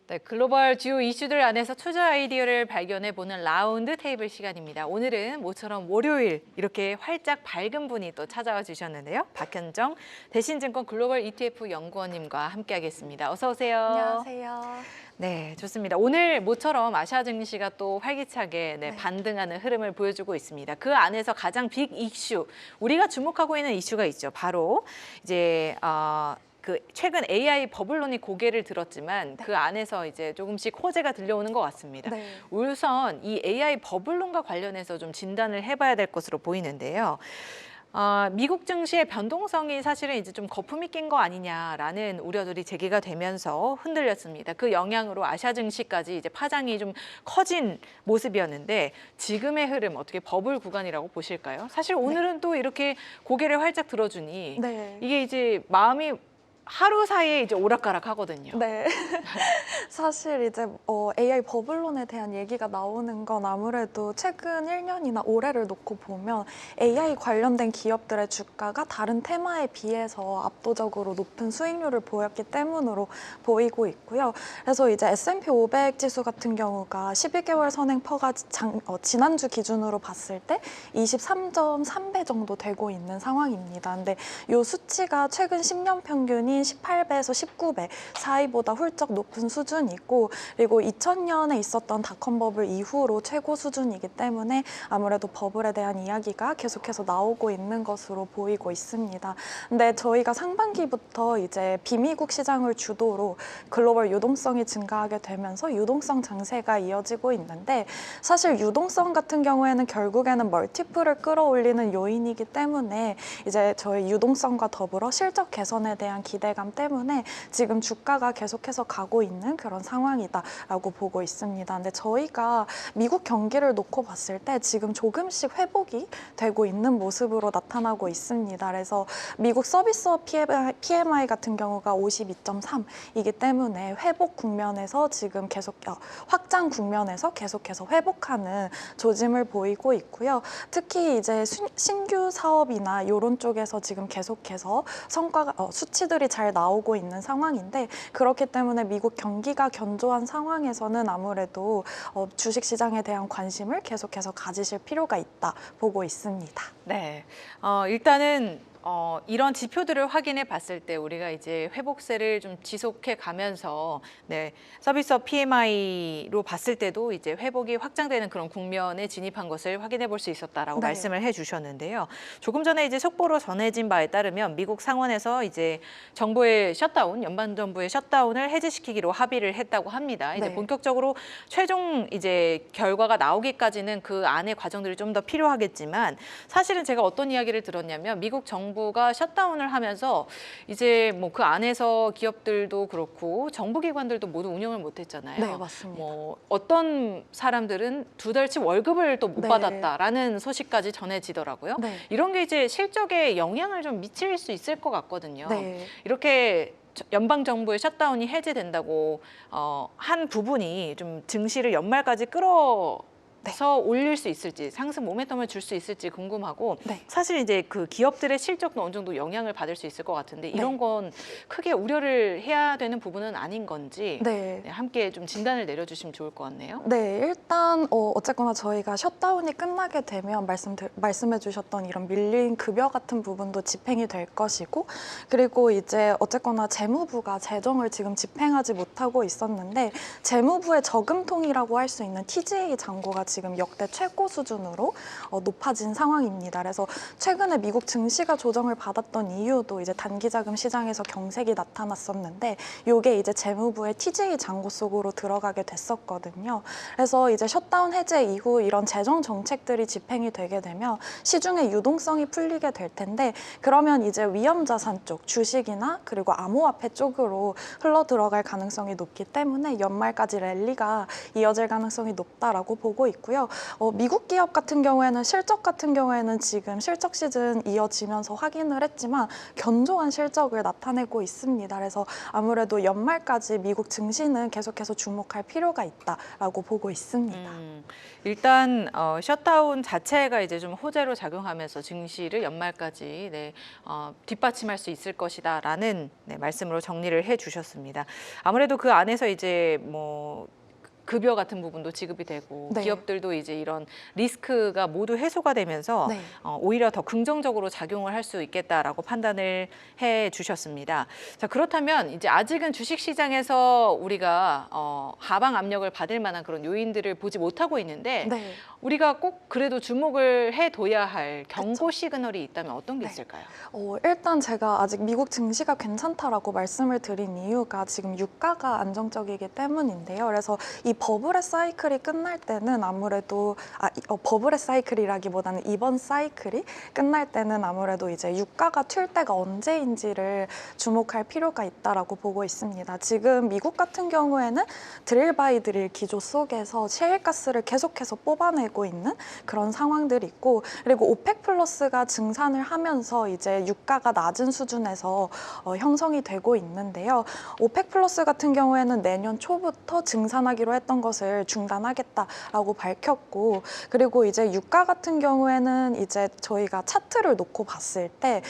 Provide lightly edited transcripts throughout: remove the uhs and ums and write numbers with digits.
네, 글로벌 주요 이슈들 안에서 투자 아이디어를 발견해보는 라운드 테이블 시간입니다. 오늘은 모처럼 월요일 이렇게 활짝 밝은 분이 또 찾아와 주셨는데요. 박현정 대신증권 글로벌 ETF 연구원님과 함께하겠습니다. 어서 오세요. 안녕하세요. 네, 좋습니다. 오늘 모처럼 아시아 증시가 또 활기차게 네. 반등하는 흐름을 보여주고 있습니다. 그 안에서 가장 빅 이슈, 우리가 주목하고 있는 이슈가 있죠. 바로 이제 최근 AI 버블론이 고개를 들었지만 그 안에서 이제 조금씩 호재가 들려오는 것 같습니다. 네. 우선 이 AI 버블론과 관련해서 좀 진단을 해봐야 될 것으로 보이는데요. 미국 증시의 변동성이 사실은 이제 좀 거품이 낀 거 아니냐라는 우려들이 제기가 되면서 흔들렸습니다. 그 영향으로 아시아 증시까지 이제 파장이 좀 커진 모습이었는데 지금의 흐름 어떻게 버블 구간이라고 보실까요? 사실 오늘은 또 이렇게 고개를 활짝 들어주니 네. 이게 이제 마음이 하루 사이에 이제 오락가락 하거든요. 네. 사실 이제 AI 버블론에 대한 얘기가 나오는 건 아무래도 최근 1년이나 올해를 놓고 보면 AI 관련된 기업들의 주가가 다른 테마에 비해서 압도적으로 높은 수익률을 보였기 때문으로 보이고 있고요. 그래서 이제 S&P 500 지수 같은 경우가 12개월 선행퍼가 지난주 기준으로 봤을 때 23.3배 정도 되고 있는 상황입니다. 근데 이 수치가 최근 10년 평균이 18배에서 19배 사이보다 훌쩍 높은 수준이고, 그리고 2000년에 있었던 닷컴 버블 이후로 최고 수준이기 때문에 아무래도 버블에 대한 이야기가 계속해서 나오고 있는 것으로 보이고 있습니다. 근데 저희가 상반기부터 이제 비미국 시장을 주도로 글로벌 유동성이 증가하게 되면서 유동성 장세가 이어지고 있는데, 사실 유동성 같은 경우에는 결국에는 멀티플을 끌어올리는 요인이기 때문에 이제 저희 유동성과 더불어 실적 개선에 대한 기대감 때문에 지금 주가가 계속해서 가고 있는 그런 상황이다라고 보고 있습니다. 근데 저희가 미국 경기를 놓고 봤을 때 지금 조금씩 회복이 되고 있는 모습으로 나타나고 있습니다. 그래서 미국 서비스업 PMI 같은 경우가 52.3이기 때문에 회복 국면에서 지금 계속 확장 국면에서 계속해서 회복하는 조짐을 보이고 있고요. 특히 이제 신규 사업이나 이런 쪽에서 지금 계속해서 성과가 수치들이 잘 나오고 있는 상황인데, 그렇기 때문에 미국 경기가 견조한 상황에서는 아무래도 주식시장에 대한 관심을 계속해서 가지실 필요가 있다 보고 있습니다. 네, 일단은 이런 지표들을 확인해 봤을 때 우리가 이제 회복세를 좀 지속해 가면서 서비스업 PMI로 봤을 때도 이제 회복이 확장되는 그런 국면에 진입한 것을 확인해 볼 수 있었다라고 네. 말씀을 해 주셨는데요. 조금 전에 이제 속보로 전해진 바에 따르면 미국 상원에서 이제 정부의 셧다운, 연방 정부의 셧다운을 해제시키기로 합의를 했다고 합니다. 이제 네. 본격적으로 최종 이제 결과가 나오기까지는 그 안의 과정들이 좀 더 필요하겠지만, 사실은 제가 어떤 이야기를 들었냐면 미국 정부가 셧다운을 하면서 이제 뭐 그 안에서 기업들도 그렇고 정부기관들도 모두 운영을 못했잖아요. 네, 맞습니다. 뭐 어떤 사람들은 2달치 월급을 또 못 네. 받았다라는 소식까지 전해지더라고요. 네. 이런 게 이제 실적에 영향을 좀 미칠 수 있을 것 같거든요. 네. 이렇게 연방 정부의 셧다운이 해제된다고 한 부분이 좀 증시를 연말까지 끌어서 올릴 수 있을지, 상승 모멘텀을 줄 수 있을지 궁금하고, 네. 사실 이제 그 기업들의 실적도 어느 정도 영향을 받을 수 있을 것 같은데 이런 건 크게 우려를 해야 되는 부분은 아닌 건지 네. 함께 좀 진단을 내려주시면 좋을 것 같네요. 네, 일단 어쨌거나 저희가 셧다운이 끝나게 되면 말씀해 주셨던 이런 밀린 급여 같은 부분도 집행이 될 것이고, 그리고 이제 어쨌거나 재무부가 재정을 지금 집행하지 못하고 있었는데 재무부의 저금통이라고 할 수 있는 TGA 잔고가 지금 역대 최고 수준으로 높아진 상황입니다. 그래서 최근에 미국 증시가 조정을 받았던 이유도 이제 단기자금 시장에서 경색이 나타났었는데, 이게 이제 재무부의 TGA 잔고 속으로 들어가게 됐었거든요. 그래서 이제 셧다운 해제 이후 이런 재정 정책들이 집행이 되게 되면 시중의 유동성이 풀리게 될 텐데, 그러면 이제 위험자산 쪽, 주식이나 그리고 암호화폐 쪽으로 흘러 들어갈 가능성이 높기 때문에 연말까지 랠리가 이어질 가능성이 높다라고 보고 있고, 있고요. 미국 기업 같은 경우에는 실적 같은 경우에는 지금 실적 시즌 이어지면서 확인을 했지만 견조한 실적을 나타내고 있습니다. 그래서 아무래도 연말까지 미국 증시는 계속해서 주목할 필요가 있다라고 보고 있습니다. 일단 셧다운 자체가 이제 좀 호재로 작용하면서 증시를 연말까지 뒷받침할 수 있을 것이다라는 말씀으로 정리를 해주셨습니다. 아무래도 그 안에서 이제 뭐 급여 같은 부분도 지급이 되고 네. 기업들도 이제 이런 리스크가 모두 해소가 되면서 네. 오히려 더 긍정적으로 작용을 할 수 있겠다라고 판단을 해 주셨습니다. 자, 그렇다면 이제 아직은 주식 시장에서 우리가 하방 압력을 받을 만한 그런 요인들을 보지 못하고 있는데 네. 우리가 꼭 그래도 주목을 해둬야 할 경고 시그널이 있다면 어떤 게 네. 있을까요? 일단 제가 아직 미국 증시가 괜찮다라고 말씀을 드린 이유가 지금 유가가 안정적이기 때문인데요. 그래서 이 버블의 사이클이 끝날 때는 아무래도 버블의 사이클이라기보다는 이번 사이클이 끝날 때는 아무래도 이제 유가가 튈 때가 언제인지를 주목할 필요가 있다라고 보고 있습니다. 지금 미국 같은 경우에는 드릴 바이 드릴 기조 속에서 셰일가스를 계속해서 뽑아내고 있는 그런 상황들이 있고, 그리고 오펙 플러스가 증산을 하면서 이제 유가가 낮은 수준에서 형성이 되고 있는데요. 오펙 플러스 같은 경우에는 내년 초부터 증산하기로 했던 것을 중단하겠다라고 밝혔고, 그리고 이제 유가 같은 경우에는 이제 저희가 차트를 놓고 봤을 때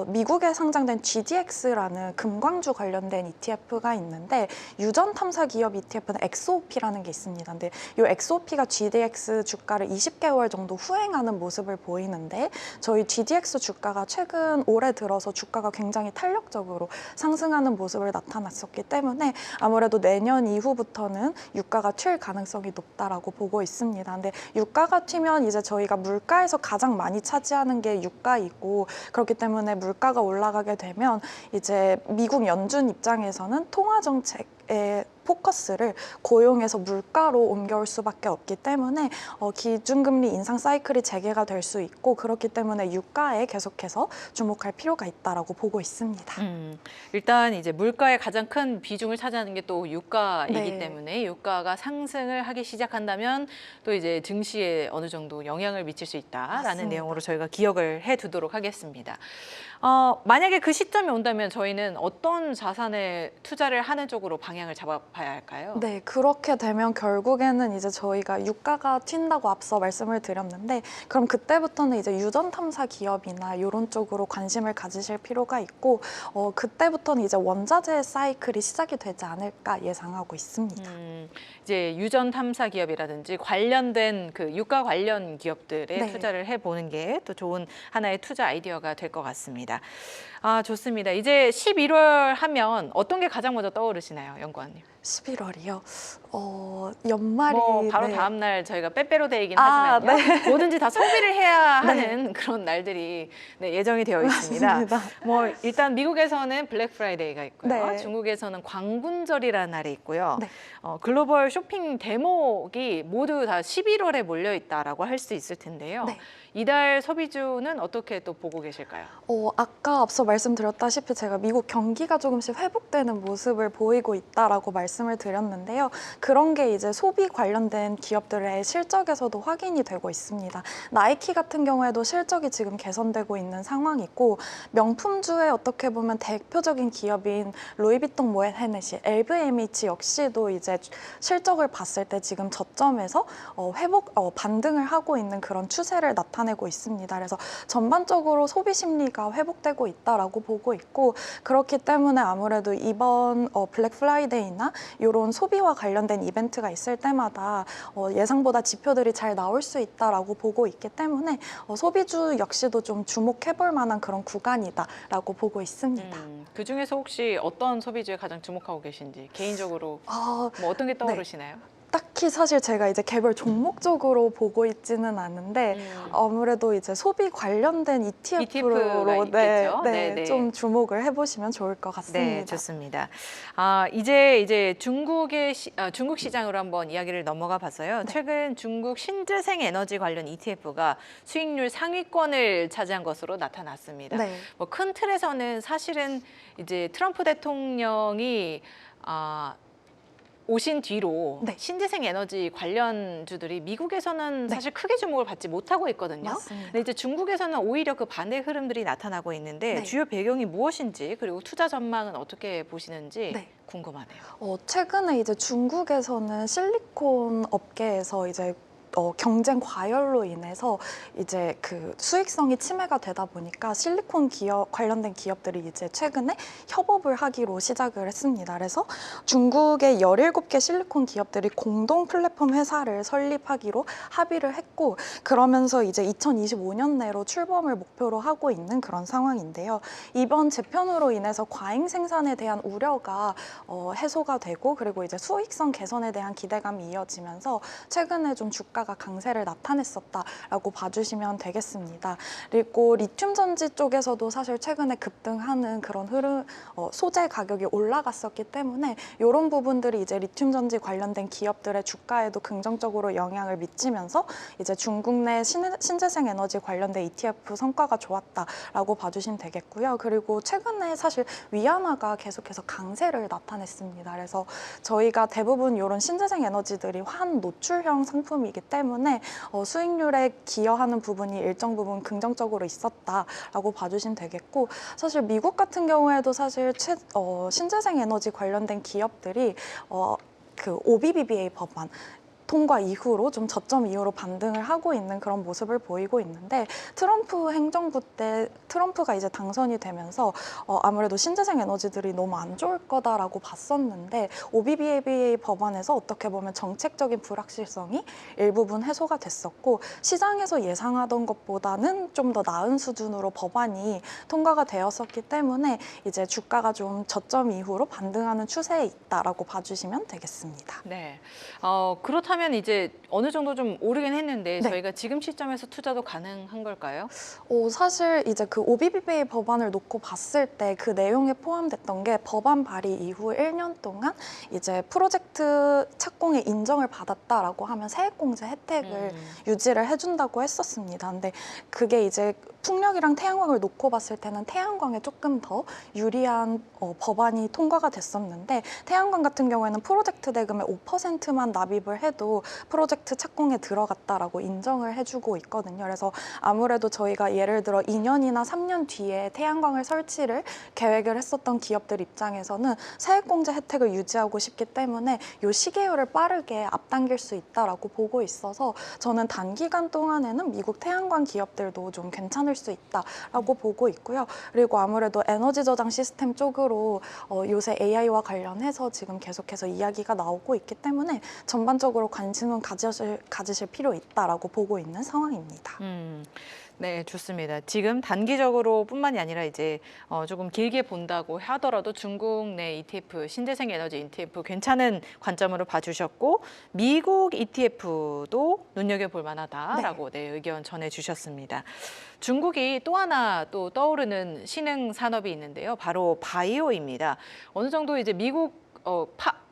미국에 상장된 GDX라는 금광주 관련된 ETF가 있는데 유전 탐사 기업 ETF는 XOP라는 게 있습니다. 근데 이 XOP가 GDX 주가를 20개월 정도 후행하는 모습을 보이는데 저희 GDX 주가가 최근 올해 들어서 주가가 굉장히 탄력적으로 상승하는 모습을 나타났었기 때문에 아무래도 내년 이후부터는 유가가 튈 가능성이 높다라고 보고 있습니다. 근데 유가가 튀면 이제 저희가 물가에서 가장 많이 차지하는 게 유가이고, 그렇기 때문에 물가가 올라가게 되면 이제 미국 연준 입장에서는 통화 정책에 포커스를 고용에서 물가로 옮겨올 수밖에 없기 때문에 기준금리 인상 사이클이 재개가 될 수 있고, 그렇기 때문에 유가에 계속해서 주목할 필요가 있다라고 보고 있습니다. 일단 이제 물가의 가장 큰 비중을 차지하는 게 또 유가이기 네. 때문에 유가가 상승을 하기 시작한다면 또 이제 증시에 어느 정도 영향을 미칠 수 있다라는 맞습니다. 내용으로 저희가 기억을 해두도록 하겠습니다. 만약에 그 시점이 온다면 저희는 어떤 자산에 투자를 하는 쪽으로 방향을 잡아봐야 할까요? 네, 그렇게 되면 결국에는 이제 저희가 유가가 튄다고 앞서 말씀을 드렸는데, 그럼 그때부터는 이제 유전 탐사 기업이나 이런 쪽으로 관심을 가지실 필요가 있고, 그때부터는 이제 원자재 사이클이 시작이 되지 않을까 예상하고 있습니다. 이제 유전 탐사 기업이라든지 관련된 그 유가 관련 기업들에 네. 투자를 해보는 게 또 좋은 하나의 투자 아이디어가 될 것 같습니다. 좋습니다. 이제 11월 하면 어떤 게 가장 먼저 떠오르시나요, 연구원님? 11월이요? 연말이 뭐 바로 네. 다음 날 저희가 빼빼로데이긴 아, 하지만요. 뭐든지 다 소비를 해야 하는 그런 날들이 예정이 되어 있습니다. 맞습니다. 뭐 일단 미국에서는 블랙 프라이데이가 있고요. 네. 중국에서는 광군절이라는 날이 있고요. 네. 글로벌 쇼핑 대목이 모두 다 11월에 몰려 있다라고 할 수 있을 텐데요. 네. 이달 소비주는 어떻게 또 보고 계실까요? 아까 앞서 말씀드렸다시피 제가 미국 경기가 조금씩 회복되는 모습을 보이고 있다라고 말씀을 드렸는데요. 그런 게 이제 소비 관련된 기업들의 실적에서도 확인이 되고 있습니다. 나이키 같은 경우에도 실적이 지금 개선되고 있는 상황이고, 명품주의 어떻게 보면 대표적인 기업인 루이비통 모ët 헤네시, LVMH 역시도 이제 실적을 봤을 때 지금 저점에서 반등을 하고 있는 그런 추세를 나타내고 있습니다. 그래서 전반적으로 소비 심리가 회복되고 있다라고 보고 있고, 그렇기 때문에 아무래도 이번 블랙 프라이데이나 이런 소비와 관련된 이벤트가 있을 때마다 예상보다 지표들이 잘 나올 수 있다라고 보고 있기 때문에 소비주 역시도 좀 주목해볼 만한 그런 구간이다라고 보고 있습니다. 그 중에서 혹시 어떤 소비주에 가장 주목하고 계신지 개인적으로 뭐 어떤 게 떠오르시나요? 딱히 사실 제가 이제 개별 종목적으로 보고 있지는 않은데 아무래도 이제 소비 관련된 ETF로 있겠죠? 네. 좀 주목을 해보시면 좋을 것 같습니다. 네, 좋습니다. 이제 중국 시장으로 한번 이야기를 넘어가 봤어요. 네. 최근 중국 신재생 에너지 관련 ETF가 수익률 상위권을 차지한 것으로 나타났습니다. 네. 뭐 큰 틀에서는 사실은 이제 트럼프 대통령이 오신 뒤로 네. 신재생 에너지 관련주들이 미국에서는 네. 사실 크게 주목을 받지 못하고 있거든요. 맞습니다. 근데 이제 중국에서는 오히려 그 반대 흐름들이 나타나고 있는데 네. 주요 배경이 무엇인지 그리고 투자 전망은 어떻게 보시는지 네. 궁금하네요. 최근에 이제 중국에서는 실리콘 업계에서 이제 경쟁 과열로 인해서 이제 그 수익성이 침해가 되다 보니까 실리콘 기업 관련된 기업들이 이제 최근에 협업을 하기로 시작을 했습니다. 그래서 중국의 17개 실리콘 기업들이 공동 플랫폼 회사를 설립하기로 합의를 했고, 그러면서 이제 2025년 내로 출범을 목표로 하고 있는 그런 상황인데요. 이번 재편으로 인해서 과잉 생산에 대한 우려가 해소가 되고, 그리고 이제 수익성 개선에 대한 기대감이 이어지면서 최근에 좀 주가가 강세를 나타냈었다라고 봐주시면 되겠습니다. 그리고 리튬 전지 쪽에서도 사실 최근에 급등하는 그런 흐름, 소재 가격이 올라갔었기 때문에 이런 부분들이 이제 리튬 전지 관련된 기업들의 주가에도 긍정적으로 영향을 미치면서 이제 중국 내 신재생 에너지 관련된 ETF 성과가 좋았다라고 봐주시면 되겠고요. 그리고 최근에 사실 위안화가 계속해서 강세를 나타냈습니다. 그래서 저희가 대부분 이런 신재생 에너지들이 환 노출형 상품이기 때문에 수익률에 기여하는 부분이 일정 부분 긍정적으로 있었다라고 봐주시면 되겠고, 사실 미국 같은 경우에도 사실 신재생 에너지 관련된 기업들이 그 OBBBA 법안 통과 이후로 좀 저점 이후로 반등을 하고 있는 그런 모습을 보이고 있는데, 트럼프 행정부 때 트럼프가 이제 당선이 되면서 아무래도 신재생 에너지들이 너무 안 좋을 거다라고 봤었는데, OBBA 법안에서 어떻게 보면 정책적인 불확실성이 일부분 해소가 됐었고, 시장에서 예상하던 것보다는 좀 더 나은 수준으로 법안이 통과가 되었었기 때문에 이제 주가가 좀 저점 이후로 반등하는 추세에 있다라고 봐주시면 되겠습니다. 네. 그렇다면 이제 어느 정도 좀 오르긴 했는데 네. 저희가 지금 시점에서 투자도 가능한 걸까요? 사실 이제 그 OBBA 법안을 놓고 봤을 때 그 내용에 포함됐던 게 법안 발의 이후 1년 동안 이제 프로젝트 착공의 인정을 받았다라고 하면 세액공제 혜택을 유지를 해준다고 했었습니다. 근데 그게 이제 풍력이랑 태양광을 놓고 봤을 때는 태양광에 조금 더 유리한 법안이 통과가 됐었는데, 태양광 같은 경우에는 프로젝트 대금의 5%만 납입을 해도 프로젝트 착공에 들어갔다라고 인정을 해주고 있거든요. 그래서 아무래도 저희가 예를 들어 2년이나 3년 뒤에 태양광을 설치를 계획을 했었던 기업들 입장에서는 세액공제 혜택을 유지하고 싶기 때문에 이 시계열을 빠르게 앞당길 수 있다라고 보고 있어서 저는 단기간 동안에는 미국 태양광 기업들도 좀 괜찮을 수 있다라고 보고 있고요. 그리고 아무래도 에너지 저장 시스템 쪽으로 요새 AI와 관련해서 지금 계속해서 이야기가 나오고 있기 때문에 전반적으로 관심은 가지실 필요 있다라고 보고 있는 상황입니다. 네, 좋습니다. 지금 단기적으로뿐만이 아니라 이제 조금 길게 본다고 하더라도 중국 내 ETF, 신재생 에너지 ETF 괜찮은 관점으로 봐주셨고, 미국 ETF도 눈여겨볼 만하다라고 네, 의견 전해주셨습니다. 중국이 또 하나 또 떠오르는 신흥 산업이 있는데요. 바로 바이오입니다. 어느 정도 이제 미국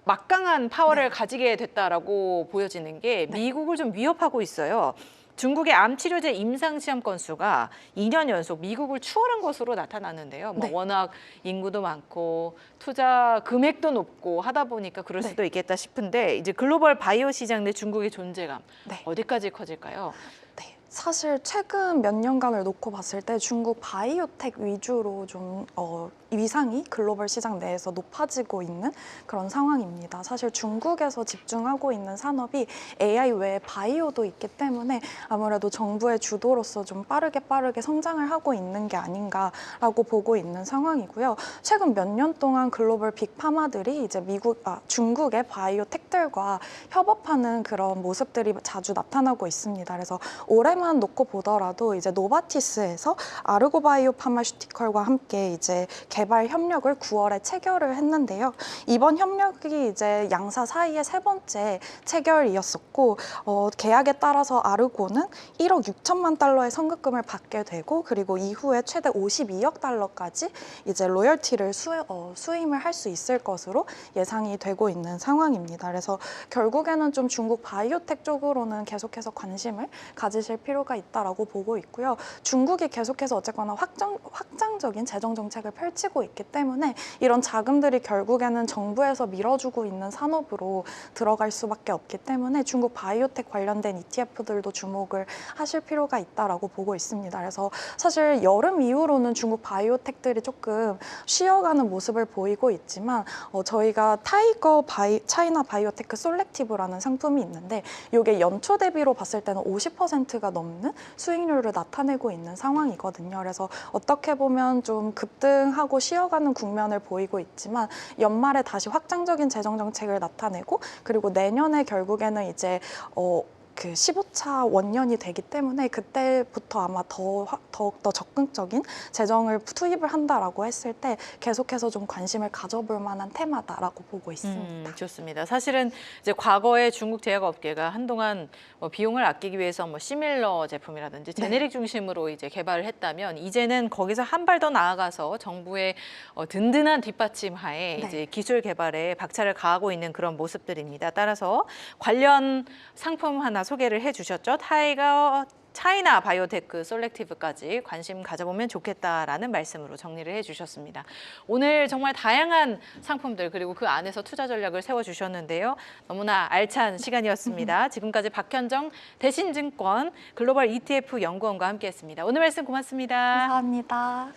막강한 파워를 가지게 됐다라고 보여지는 게 미국을 좀 위협하고 있어요. 중국의 암 치료제 임상 시험 건수가 2년 연속 미국을 추월한 것으로 나타났는데요. 뭐 워낙 인구도 많고 투자 금액도 높고 하다 보니까 그럴 수도 있겠다 싶은데, 이제 글로벌 바이오 시장 내 중국의 존재감 어디까지 커질까요? 사실 최근 몇 년간을 놓고 봤을 때 중국 바이오텍 위주로 좀 위상이 글로벌 시장 내에서 높아지고 있는 그런 상황입니다. 사실 중국에서 집중하고 있는 산업이 AI 외에 바이오도 있기 때문에 아무래도 정부의 주도로서 좀 빠르게 성장을 하고 있는 게 아닌가라고 보고 있는 상황이고요. 최근 몇 년 동안 글로벌 빅파마들이 이제 중국의 바이오텍들과 협업하는 그런 모습들이 자주 나타나고 있습니다. 그래서 올해만 놓고 보더라도 이제 노바티스에서 아르고바이오 파마슈티컬과 함께 이제 개발 협력을 9월에 체결을 했는데요. 이번 협력이 이제 양사 사이의 세 번째 체결이었었고, 계약에 따라서 아르고는 1억 6천만 달러의 선급금을 받게 되고, 그리고 이후에 최대 52억 달러까지 이제 로열티를 수임을 할 수 있을 것으로 예상이 되고 있는 상황입니다. 그래서 결국에는 좀 중국 바이오텍 쪽으로는 계속해서 관심을 가지실 필요가 있다라고 보고 있고요. 중국이 계속해서 어쨌거나 확장적인 재정 정책을 펼치고 펼치고 있기 때문에 이런 자금들이 결국에는 정부에서 밀어주고 있는 산업으로 들어갈 수밖에 없기 때문에 중국 바이오텍 관련된 ETF들도 주목을 하실 필요가 있다라고 보고 있습니다. 그래서 사실 여름 이후로는 중국 바이오텍들이 조금 쉬어가는 모습을 보이고 있지만 저희가 차이나 바이오테크 솔렉티브라는 상품이 있는데 이게 연초 대비로 봤을 때는 50%가 넘는 수익률을 나타내고 있는 상황이거든요. 그래서 어떻게 보면 좀 급등하고 쉬어가는 국면을 보이고 있지만 연말에 다시 확장적인 재정 정책을 나타내고 그리고 내년에 결국에는 이제 그 15차 원년이 되기 때문에 그때부터 아마 더욱더 적극적인 재정을 투입을 한다라고 했을 때 계속해서 좀 관심을 가져볼 만한 테마다라고 보고 있습니다. 좋습니다. 사실은 이제 과거에 중국 제약업계가 한동안 비용을 아끼기 위해서 시밀러 제품이라든지 제네릭 중심으로 이제 개발을 했다면 이제는 거기서 한 발 더 나아가서 정부의 든든한 뒷받침하에 이제 기술 개발에 박차를 가하고 있는 그런 모습들입니다. 따라서 관련 상품 하나 소개를 해주셨죠. 차이나 바이오테크 솔렉티브까지 관심 가져보면 좋겠다라는 말씀으로 정리를 해주셨습니다. 오늘 정말 다양한 상품들 그리고 그 안에서 투자 전략을 세워주셨는데요. 너무나 알찬 시간이었습니다. 지금까지 박현정 대신증권 글로벌 ETF 연구원과 함께했습니다. 오늘 말씀 고맙습니다. 감사합니다.